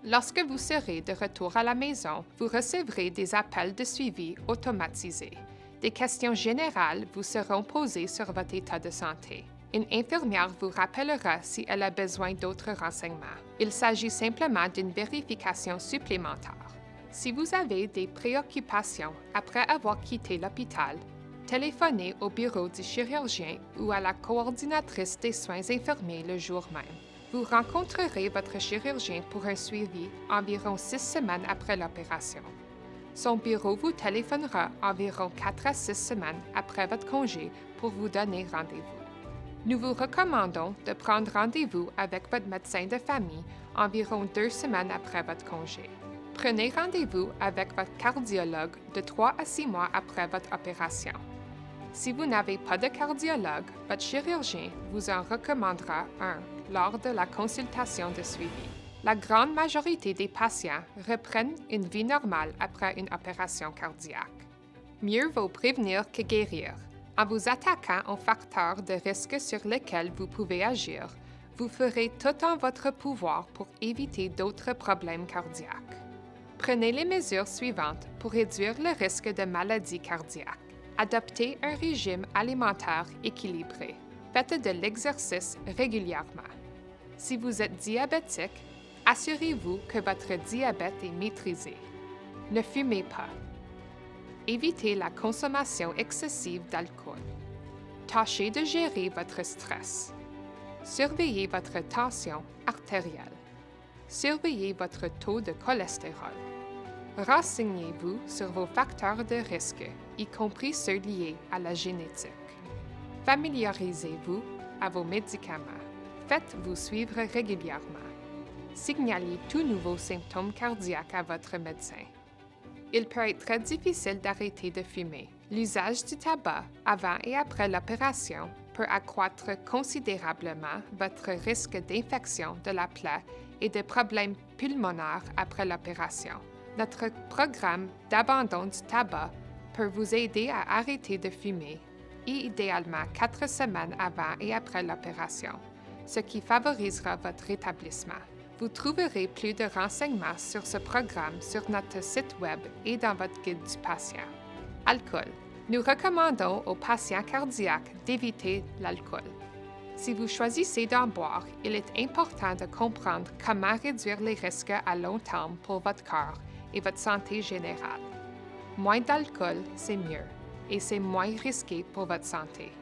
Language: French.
Lorsque vous serez de retour à la maison, vous recevrez des appels de suivi automatisés. Des questions générales vous seront posées sur votre état de santé. Une infirmière vous rappellera si elle a besoin d'autres renseignements. Il s'agit simplement d'une vérification supplémentaire. Si vous avez des préoccupations après avoir quitté l'hôpital, téléphonez au bureau du chirurgien ou à la coordinatrice des soins infirmiers le jour même. Vous rencontrerez votre chirurgien pour un suivi environ 6 semaines après l'opération. Son bureau vous téléphonera environ 4 à 6 semaines après votre congé pour vous donner rendez-vous. Nous vous recommandons de prendre rendez-vous avec votre médecin de famille environ 2 semaines après votre congé. Prenez rendez-vous avec votre cardiologue de 3 à 6 mois après votre opération. Si vous n'avez pas de cardiologue, votre chirurgien vous en recommandera un lors de la consultation de suivi. La grande majorité des patients reprennent une vie normale après une opération cardiaque. Mieux vaut prévenir que guérir. En vous attaquant aux facteurs de risque sur lesquels vous pouvez agir, vous ferez tout en votre pouvoir pour éviter d'autres problèmes cardiaques. Prenez les mesures suivantes pour réduire le risque de maladies cardiaques. Adoptez un régime alimentaire équilibré. Faites de l'exercice régulièrement. Si vous êtes diabétique, assurez-vous que votre diabète est maîtrisé. Ne fumez pas. Évitez la consommation excessive d'alcool. Tâchez de gérer votre stress. Surveillez votre tension artérielle. Surveillez votre taux de cholestérol. Renseignez-vous sur vos facteurs de risque, y compris ceux liés à la génétique. Familiarisez-vous à vos médicaments. Faites-vous suivre régulièrement. Signalez tout nouveau symptôme cardiaque à votre médecin. Il peut être très difficile d'arrêter de fumer. L'usage du tabac avant et après l'opération peut accroître considérablement votre risque d'infection de la plaie et de problèmes pulmonaires après l'opération. Notre programme d'abandon du tabac peut vous aider à arrêter de fumer, idéalement 4 semaines avant et après l'opération, ce qui favorisera votre rétablissement. Vous trouverez plus de renseignements sur ce programme sur notre site Web et dans votre guide du patient. Alcool. Nous recommandons aux patients cardiaques d'éviter l'alcool. Si vous choisissez d'en boire, il est important de comprendre comment réduire les risques à long terme pour votre corps et votre santé générale. Moins d'alcool, c'est mieux, et c'est moins risqué pour votre santé.